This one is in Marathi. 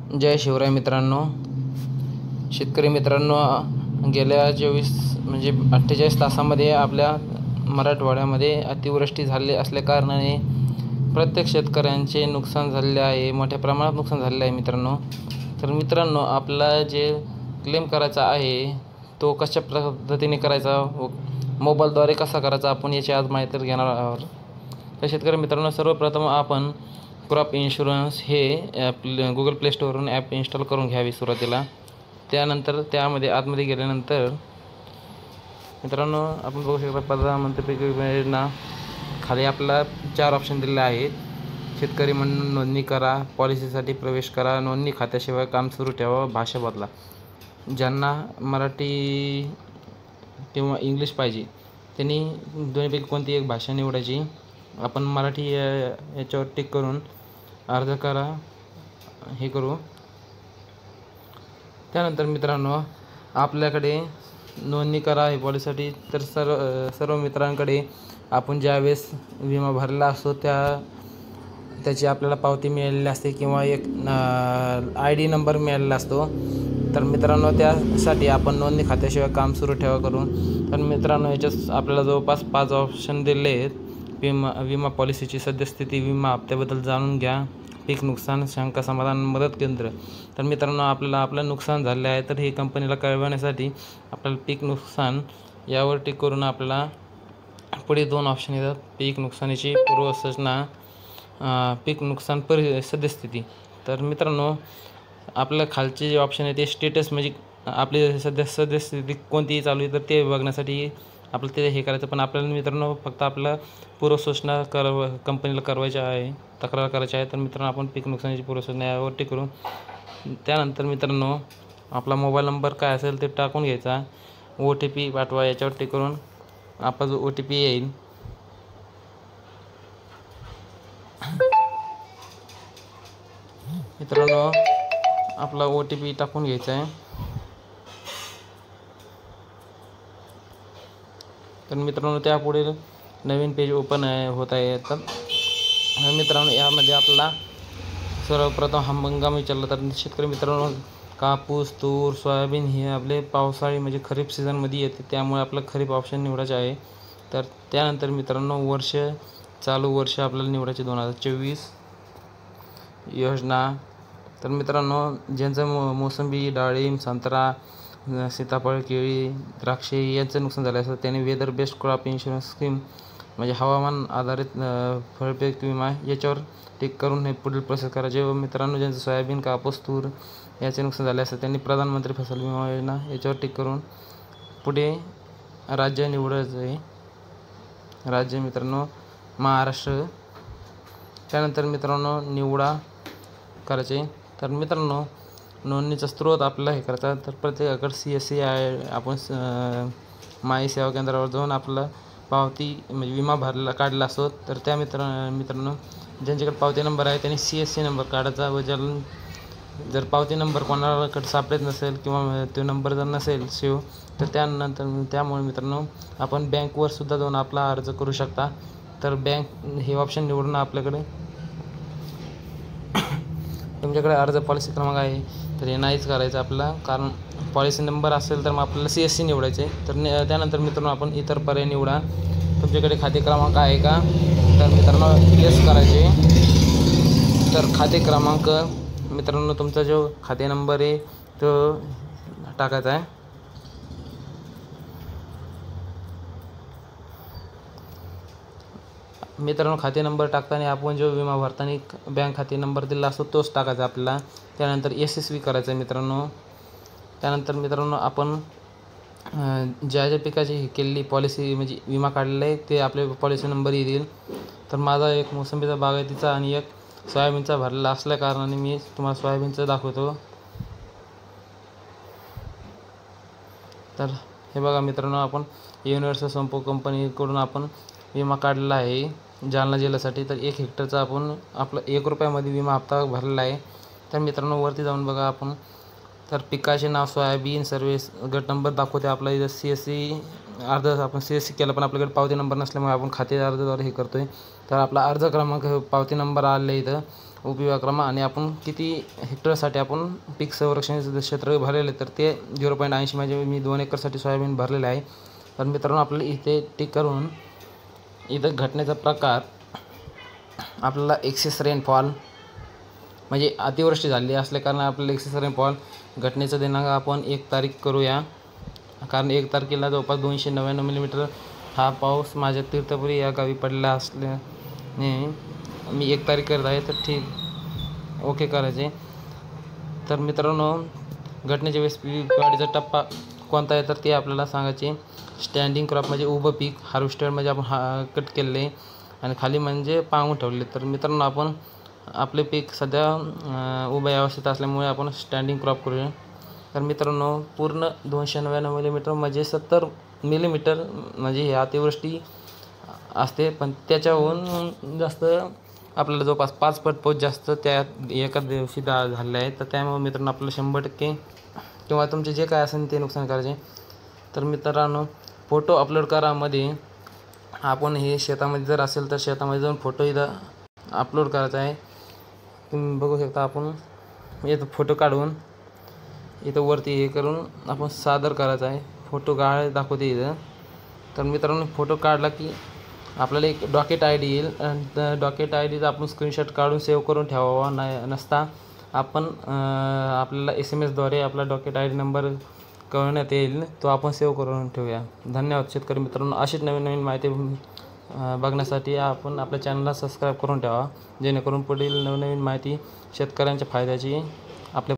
जय शिवराय मित्रांनो, शेतकरी मित्रांनो, गेल्या 48 तासामध्ये आपल्या मराठवाड्यामध्ये अतिवृष्टी झाली असल्याकारणाने प्रत्येक शेतकऱ्यांचे नुकसान झालेले आहे, मोठ्या प्रमाणात नुकसान झालेले आहे मित्रांनो. तर मित्रांनो, आपला जे क्लेम करायचा आहे तो कशा पद्धतीने करायचा व मोबाईलद्वारे कसा करायचा आपण याची आज माहिती घेणार आहोत. तर शेतकरी मित्रांनो, सर्वप्रथम आपण क्रॉप इन्शुरन्स हे ॲप गुगल प्ले स्टोअरवरून ॲप इन्स्टॉल करून घ्यावी सुरुवातीला. त्यानंतर त्यामध्ये आतमध्ये गेल्यानंतर मित्रांनो आपण बघू शकता प्रधानमंत्री पीक विमा योजना. खाली आपल्याला 4 ऑप्शन दिलेले आहेत. शेतकरी म्हणून नोंदणी करा, पॉलिसीसाठी प्रवेश करा, नोंदणी खात्याशिवाय काम सुरू ठेवा, भाषा बदला. ज्यांना मराठी किंवा इंग्लिश पाहिजे त्यांनी दोन्हीपैकी कोणती एक भाषा निवडायची. आपण मराठी याच्यावर टिक करून अर्ज करा हे करू. त्यानंतर मित्रांनो आपल्याकडे नोंदणी करा हे पॉलिसीसाठी. तर सर्व मित्रांकडे आपण ज्यावेळेस विमा भरला असतो त्याची आपल्याला पावती मिळालेली असते किंवा एक ID नंबर मिळालेला असतो. तर मित्रांनो त्यासाठी आपण नोंदणी खात्याशिवाय काम सुरू ठेवा करून. तर मित्रांनो याच्यात आपल्याला जवळपास 5 ऑप्शन दिले आहेत. विमा पॉलिसीची सद्यस्थिती, विमा हप्त्याबद्दल जाणून घ्या, पीक नुकसान, शंका समाधान, मदत केंद्र. तर मित्रांनो आपलं नुकसान झाले आहे तर हे कंपनीला कळवण्यासाठी आपल्याला पीक नुकसान यावर टिक करून आपल्याला पुढे 2 ऑप्शन येतात. पीक नुकसानीची पूर्वसूचना, पीक नुकसान सद्यस्थिती. तर मित्रांनो आपल्या खालचे जे ऑप्शन आहे ते स्टेटस, म्हणजे आपली सद्यस्थिती कोणतीही चालू आहे तर ते बघण्यासाठी आपलं ते हे करायचं. पण आपल्याला मित्रांनो फक्त आपलं पूर्वसूचना कंपनीला करवायची आहे, तक्रार करायची आहे. तर मित्रांनो आपण पीक नुकसानीची पूर्वसूचना यावर टिक करू. त्यानंतर मित्रांनो आपला मोबाईल नंबर काय असेल ते टाकून घ्यायचा. OTP पाठवा याच्यावर टिक करून आपला जो OTP येईल मित्रांनो आपला OTP टाकून घ्यायचा आहे. तर मित्रांनो त्यापुढे नवीन पेज ओपन होत आहे. तर मित्रांनो यामध्ये आपला सर्वप्रथम हंगाम विचारला. तर शेतकरी मित्रांनो कापूस, तूर, सोयाबीन हे आपले पावसाळी म्हणजे खरीप सीझनमध्ये येते, त्यामुळे आपलं खरीप ऑप्शन निवडायचे आहे. तर त्यानंतर मित्रांनो चालू वर्ष आपल्याला निवडायचे 2024 योजना. तर मित्रांनो ज्यांचं मोसंबी, डाळिंब, संत्रा, सीताफळ, केळी, द्राक्षे यांचं नुकसान झालं असतं त्यांनी weather based crop insurance scheme म्हणजे हवामान आधारित फळपीक विमा याच्यावर टिक करून हे पुढील प्रोसेस करायचे. व मित्रांनो ज्यांचं सोयाबीन, कापूस, तूर याचे नुकसान झाले असतं त्यांनी प्रधानमंत्री फसल विमा योजना याच्यावर टिक करून पुढे राज्य निवडायचं आहे. राज्य मित्रांनो महाराष्ट्र. त्यानंतर मित्रांनो निवडा करायचे. तर मित्रांनो नोंदणीचा स्रोत आपल्याला हे करायचा. तर प्रत्येकाकडे CSC आपण माई सेवा केंद्रावर जाऊन आपला पावती म्हणजे विमा काढला असतो. तर त्या मित्रांनो ज्यांच्याकडे पावती नंबर आहे त्यांनी CSC नंबर काढायचा. व जर पावती नंबर कोणाकडे सापडत नसेल किंवा तो नंबर जर नसेल सेव तर त्यामुळे मित्रांनो आपण बँकवर सुद्धा जाऊन आपला अर्ज करू शकता. तर बँक हे ऑप्शन निवडून आपल्याकडे तुमच्याकडे अर्ज पॉलिसी क्रमांक आहे तर हे नाहीच करायचं आपल्याला, कारण पॉलिसी नंबर असेल तर मग आपल्याला CSC निवडायचे. तर त्यानंतर मित्रांनो आपण इतर पर्याय निवडा. तुमच्याकडे खाते क्रमांक आहे का तर मित्रांनो येस करायचे. तर खाते क्रमांक मित्रांनो तुमचा जो खाते नंबर आहे तो टाकायचा आहे. मित्रांनो खाते नंबर टाकताना आपण जो विमा भरताना बँक खाते नंबर दिला असतो तोच टाकायचा आपल्याला. त्यानंतर SSV करायचं आहे मित्रांनो. त्यानंतर मित्रांनो आपण ज्या पिकाची हे केलेली पॉलिसी म्हणजे विमा काढलेला आहे ते आपले पॉलिसी नंबर येतील. तर माझा एक मोसंबीचा बागायतीचा आणि एक सोयाबीनचा भरलेला असल्या कारणाने मी तुम्हाला सोयाबीनचं दाखवतो. तर हे बघा मित्रांनो आपण युनिव्हर्सल संपो कंपनीकडून आपण विमा काढलेला आहे जालना जिल्ह्यासाठी. तर 1 हेक्टरचा आपण आपला 1 रुपयामध्ये विमा हप्ता भरलेला आहे. तर मित्रांनो वरती जाऊन बघा आपण. तर पिकाचे नाव सोयाबीन, सर्व्हिस, गट नंबर दाखवते आपला. इथं CSC अर्ज आपण CSC केला पण आपल्याकडे पावती नंबर नसल्यामुळे आपण खाते अर्जाद्वारे हे करतो आहे. तर आपला अर्ज क्रमांक पावती नंबर आलेला आहे इथं. उपविभागक्रमांक आणि आपण किती हेक्टरसाठी आपण पीक संरक्षणाचे क्षेत्र भरलेले, तर ते 0.80 म्हणजे मी 2 एकरसाठी सोयाबीन भरलेले आहे. तर मित्रांनो आपल्याला इथे टिक करून इथं घटनेचा प्रकार आपल्याला एक्सेस रेनफॉल म्हणजे अतिवृष्टी झाली असल्या कारण आपल्याला एक्सेस रेनफॉल घटनेचा दिनांक आपण 1 तारीख करूया, कारण 1 तारखेला जवळपास 299 मिलीमीटर हा पाऊस माझ्या तीर्थपुरी या गावी पडला असल्याने मी 1 तारीख करत आहे. तर ठीक ओके करायचे. तर मित्रांनो घटनेच्या वेळेस पीक वाढीचा टप्पा कोणता आहे तर ते आपल्याला सांगायचे. स्टँडिंग क्रॉप म्हणजे उभं पीक, हार्वेस्टर म्हणजे आपण कट केलेले आणि खाली म्हणजे पांगून ठेवले. तर मित्रांनो आपण आपले पीक सध्या उभ्या अवस्थेत असल्यामुळे आपण स्टँडिंग क्रॉप करूया. तर मित्रांनो पूर्ण 299 मिलीमीटर म्हणजे 70 मिलीमीटर म्हणजे हे अतिवृष्टी असते, पण त्याच्याहून जास्त आपल्याला जवळपास 5 पट पाऊस जास्त त्या एका दिवशी झालेला आहे. तर त्यामुळे मित्रांनो आपल्याला 100% किंवा तुमचे जे काय असेल ते नुकसान करायचे. तर मित्रांनो फोटो अपलोड करामध्ये आपण हे शेतामध्ये जर असेल तर शेतामध्ये जाऊन फोटो इथं अपलोड करायचा आहे. तुम्ही बघू शकता आपण इथं फोटो काढून इथं वरती हे करून आपण सादर करायचा आहे. फोटो दाखवते इथं. तर मित्रांनो फोटो काढला की आपल्याला एक डॉकेट आय डी येईल. डॉकेट आय डीचा आपण स्क्रीनशॉट काढून सेव्ह करून ठेवावा नसता आपण आपल्याला SMS द्वारे आपला डॉकेट आय डी नंबर कळवण्यात येईल, तो आपण सेव्ह करून ठेवूया. धन्यवाद शेतकरी मित्रांनो. अशीच नवीन नवीन माहिती बघण्यासाठी आपण आपल्या चॅनलला सबस्क्राईब करून ठेवा, जेणेकरून पुढील नवनवीन माहिती शेतकऱ्यांच्या फायद्याची आपल्या